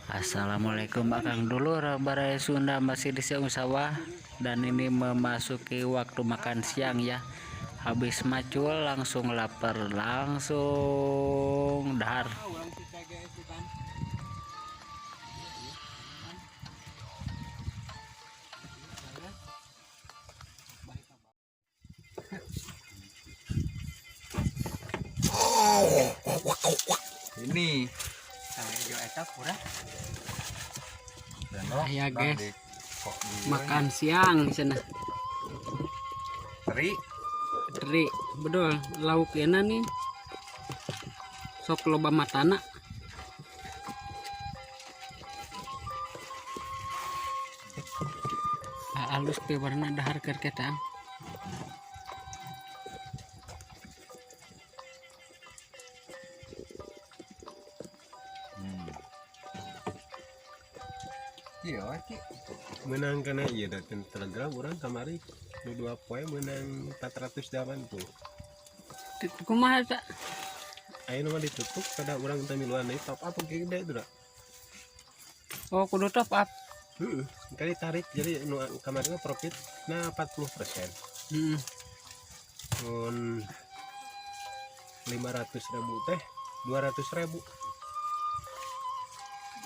Assalamualaikum Akang Dulur, Barai Sunda masih di siang sawah dan ini memasuki waktu makan siang ya. Habis macul langsung lapar, langsung dahar. Ini ya guys, makan siang di sana. teri Betul, lauk enak nih. Sok loba matana. Halus teh warna dahar keur ketang. iya ki menang karena iya datang telegram orang kamari nu 2 poe menang 480 Kumaha tak? ayo nama ditutup kada orang minta miluan top up kayak gede itu dah Oh, kudu top up. kali tarik jadi nu kemarin profit nah 40%. Mun 500.000 teh 200.000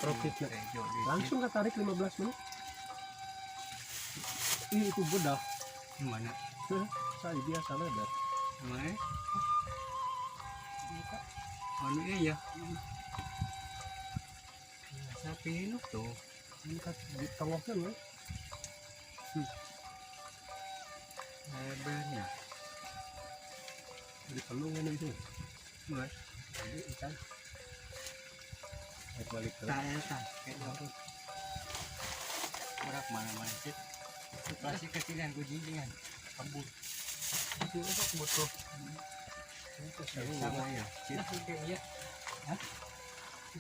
profitnya langsung ketarik 15 menit. Ih, itu budak Gimana? saya biasa lebar Mana? Anu iya. Sapi ini tuh. ini kan di tengahnya nih Lebarnya. di pelungan itu Enggak. ini ikan balik ke Kayak gitu. Berak mana-mana sih. Plastik kecilan gujingan. Kabur. itu butuh Sama ya. Nah, kayak iya. Hah?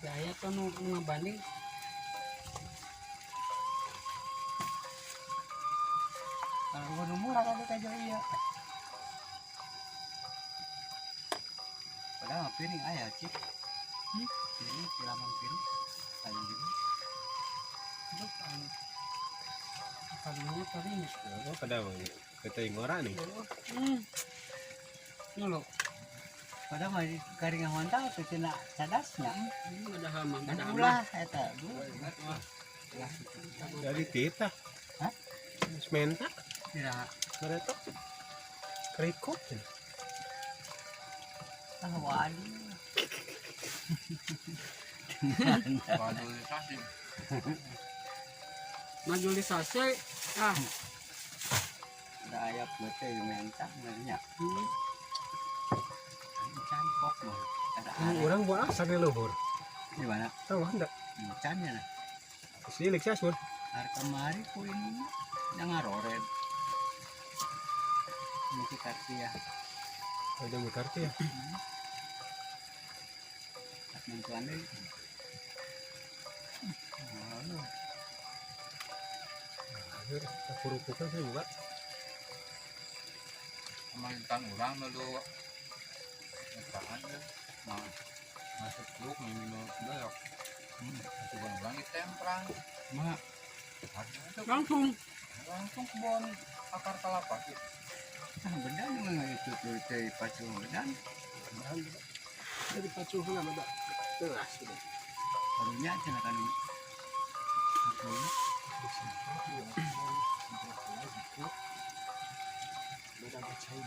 Gaya tuh nu ngebanding. Kalau gua murah kan kayak iya. Padahal piring ayah sih. Ini silaman piring. Kayak gitu. Itu kalungnya piring. oh kada kita ngora nih Ini lo. Padahal mah garing mantap tuh cina cadasnya. Ini ada hama, ada ulah eta. dari tita Hah? sementa Tidak. mereka kerikut Ah, waduh. Majulisasi. Ah. Daya putih mentak banyak. Campok mah. Ada orang buat asa di luhur di mana? tahu hendak Cannya nah. silik sasun Harga mari ku ini yang ngaroret. Ini kita ya. ada mutar ya Mentuan deh. Aduh. aku rupukan saya juga pemerintahan orang dulu ngetaan ya masuk truk minum belok masuk orang di temprang Mak, harganya tuh langsung kebon akar kelapa gitu bedan nggak itu tuh teh pacu bedan. dari pacu kan ada teras sudah Barunya cina kan. Aku itu kan nongkrong.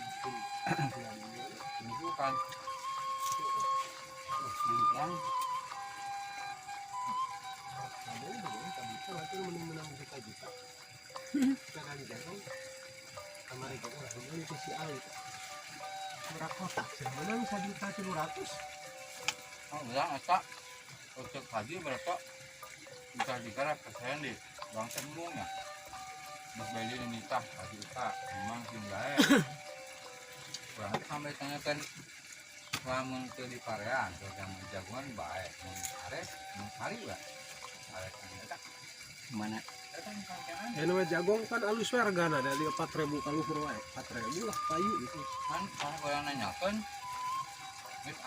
menang juta sekarang jagung kemarin jagung ini ke si Ali murah kotak menang 1.700.000 oh enggak asa untuk haji berapa bisa digarap persen di bang sembungnya mas beli nikah haji kita memang singgahe kurang sampai tanyakan lamun ke di parean ke zaman jagoan baik mengares mencari lah ares kan Mana? ya namanya jagung kan alus hargana dari 4.000 kalau wae 4.000 lah kayu gitu kan kalau nanyakan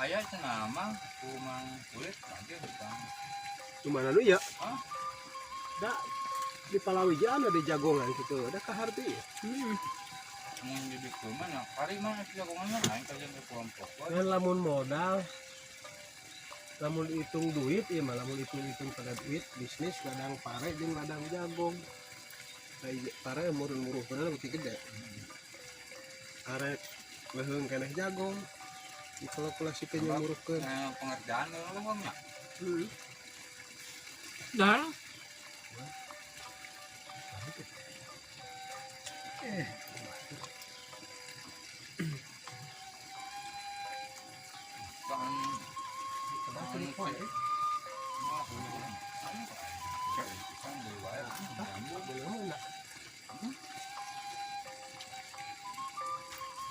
ayah cenah mah kumang kulit lagi bukan Cuma anu ya. Hah? Da di Palawijaan ada jagongan gitu. Ada kaharti ya. Mun di ditu mana kari mah jagonganna aing kajian ke kelompok. Ngan lamun modal lamun hitung duit ya mah lamun hitung pada duit bisnis ladang pare jeung ladang jagung. Pare murun-muruh bener lebih gede. Pare leheung keneh jagung. Dikalkulasikan nyumuruhkeun. Pengerjaan lu mah. Dan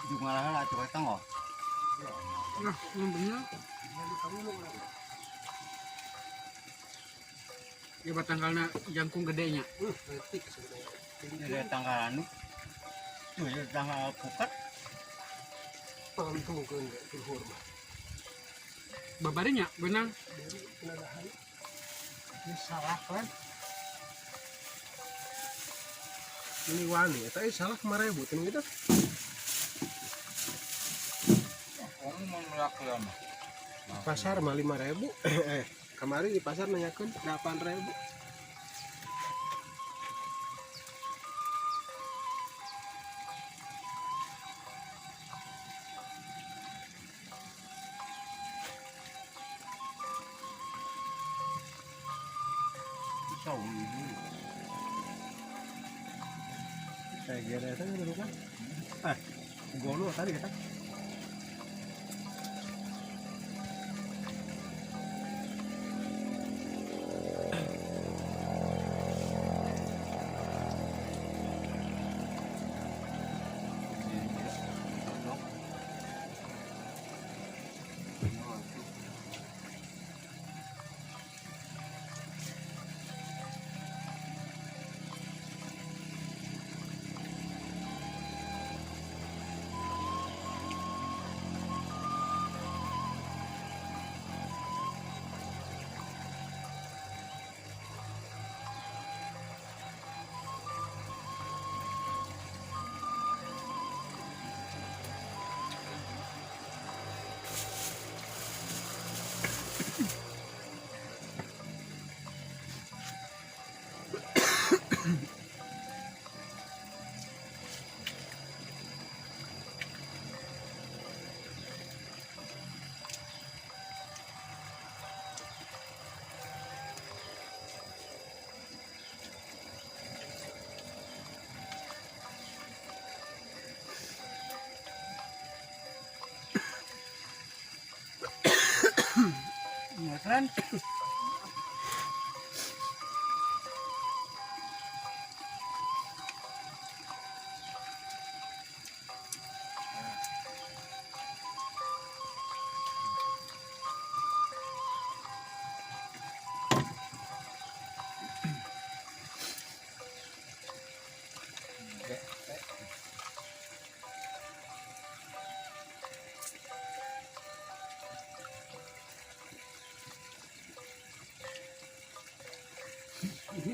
Jumalah lah coba tengok. nah, yang bener. Ya batangkalna jangkung gedenya. Ini tanggal anu. Tuh ya tanggal pukat. Pantungkeun ke hormat. Babarinya benang. Ini salah kan? Ini wani, tapi salah kemarin bukan gitu. Kamu mau melakukan Pasar mah 5.000. Kemarin di pasar nanyakeun 8.000. tahu ini. Kayak gini aja dulu kan. Gua lu tadi kata. Beneran?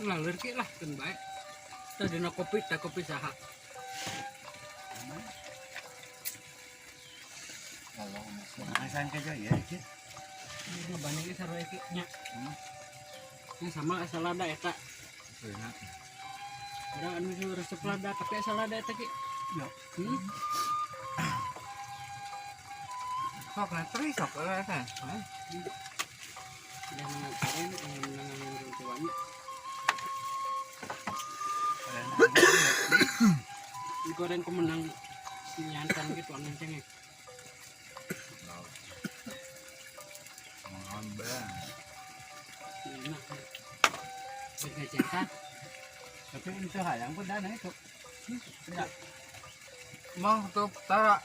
Ngalir ki lah kan baik. Tadi na kopi, tak kopi saha. Kalau masakan kerja ya, Cik. Ini bandingnya sarua ki nya. Ini sama asal ada eta. Enak. Ada anu resep lada tapi asal ada eta ki. Ya. Sok letri sok eta. Dan kemarin yang tuanya digoreng kemenang nyantan gitu aneh cengeng. Ngambang. Enak. Bergecetan. Tapi itu hayang pun dana itu. Tidak. Mang tuh tara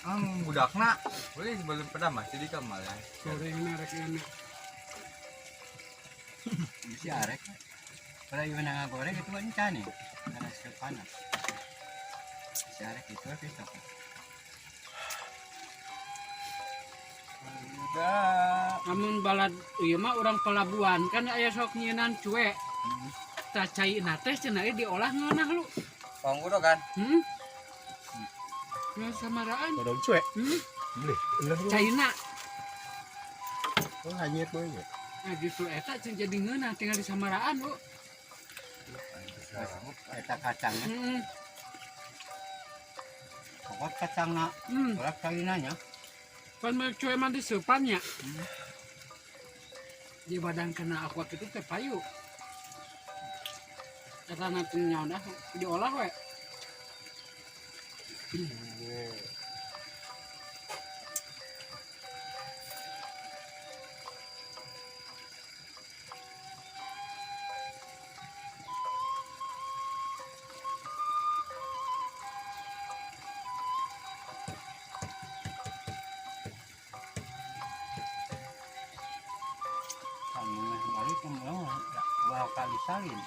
budakna. Boleh sebelum pada masih di kamar ya. Goreng merek enak. Bisa arek. Kalau yang nang goreng itu encan nih. Karena panas. Bisa arek itu bisa. Udah. Namun balad ieu mah urang pelabuhan kan aya sok nyieunnan cuek. Tah caina teh cenah ieu diolah ngeunah lu. Panggudo kan. Ngan samaraan. Kodong cuek. Beli. Bener lu. Caina. Oh, hanyet mah ya. Nah justru eta cenah jadi ngeunah tinggal di samaraan lu. Eta kacangnya. Heeh. Pokok kacangna. Berak cainanya. Pan mah cuek mah diseupan nya. Di badan kena aqua kitu teh payu. Eta nanti nyaon dah diolah we. Balik kemana? Dua kali salin.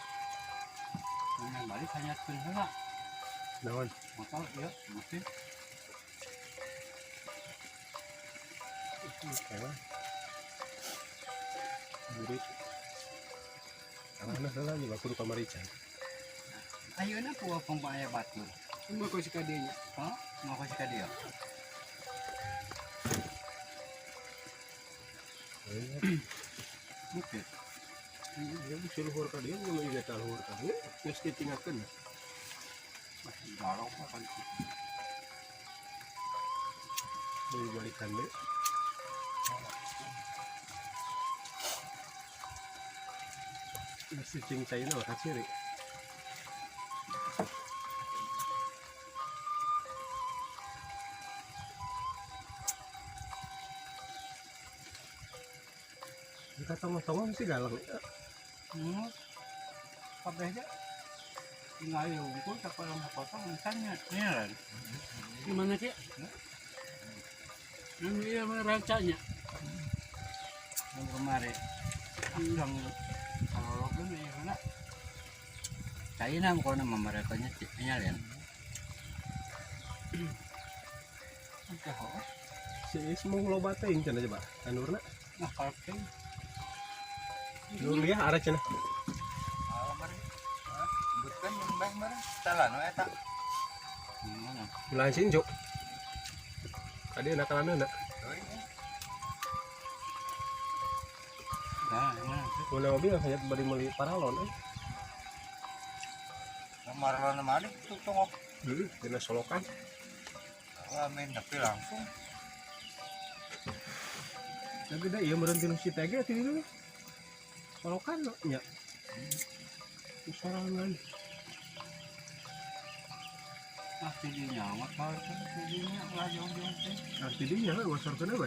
Balik hanya heula. Naon? Motor ya, mesin. Kalah. Burit. Karena salah juga kudu kamarican. Ayeuna pueuh pembaya batur. Cuma kau suka dia nya. Hah? Mau kasih ka dia. Oke. Ya bisa luhur ka dia, kalau iya tak luhur ka dia, geus ditinggalkeun. Garok apa itu? Dari balikan deh. Masih cincai na kasih ri. Kita tongong-tongong sih galang. Kabehnya tinggal unggul kalau mau potong misalnya ini lah. Gimana sih? Yang iya mah rancanya. Yang kemarin yang kalau pun ya mana China mau nama mereka nyalain. Si semua loba teh cenah coba. Anurna. Nah kalau Nur lihat arah cenah. Bukan yang baik mah salah no eta. Mana? Bulansin jo. Kadi nakalanna. Nah, mana? Mana mobil hanya bari meuli paralon Marlon mah itu tongok. Dina solokan. Wah, main tapi langsung. Tapi dah iya meureun tinu si tege ti dieu. Solokan nya. Sorangan. Pasti dinya mah kalau dinya lah jauh-jauh teh. Arti dinya wasarkeun we.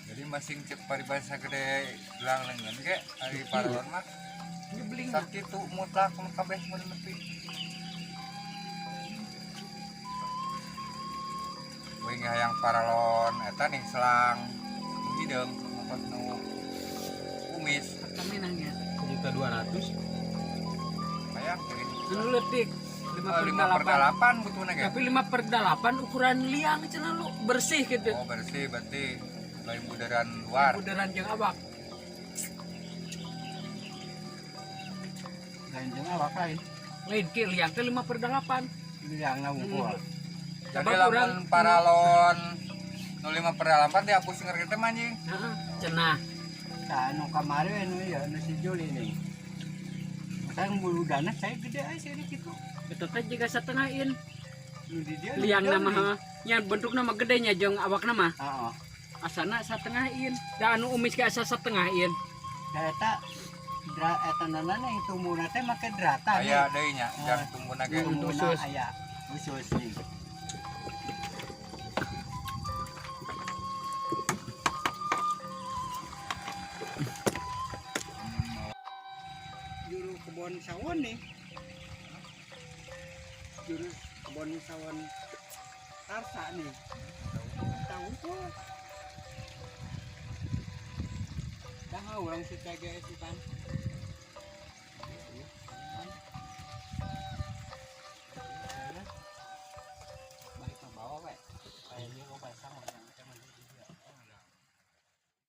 Jadi masing cek paribasa gede gelang lengan ge ari paralon mah Dibeli sakitu mutlak kabeh mun nepi. Wing hayang paralon eta ning selang hideung pas nu kumis kami nanya. 1.200.000. hayang gini. Anu letik 5/8 butuhna ge. Tapi 5/8 ukuran liang cenah lu bersih gitu. Oh bersih berarti lain budaran luar. Budaran jeung awak. Lain jeung awak lain. Lain ki liang teh 5/8. Liangna wungkul. Jadi Coba lamun kurang paralon 05/8 dihapus ngerti teh anjing. heeh cenah. Tah anu kamari anu ya anu si Juli nih. Saya bulu dana saya gede aja sih gitu. Eta teh jiga satengahin. Nu di dia. Liang nama nya bentukna mah gedenya jeung awakna mah. Heeh. Asana satengahin. Da anu umis ge asa satengahin. Eta eta nanana yang tumbuhna teh make drata. Aya deui nya, jang tumbuhna ge Khusus. aya. Khusus nih. Juru kebun sawon nih. Juru kebun sawon Tarsa nih. Tahu tuh. Dah orang si TGS kan.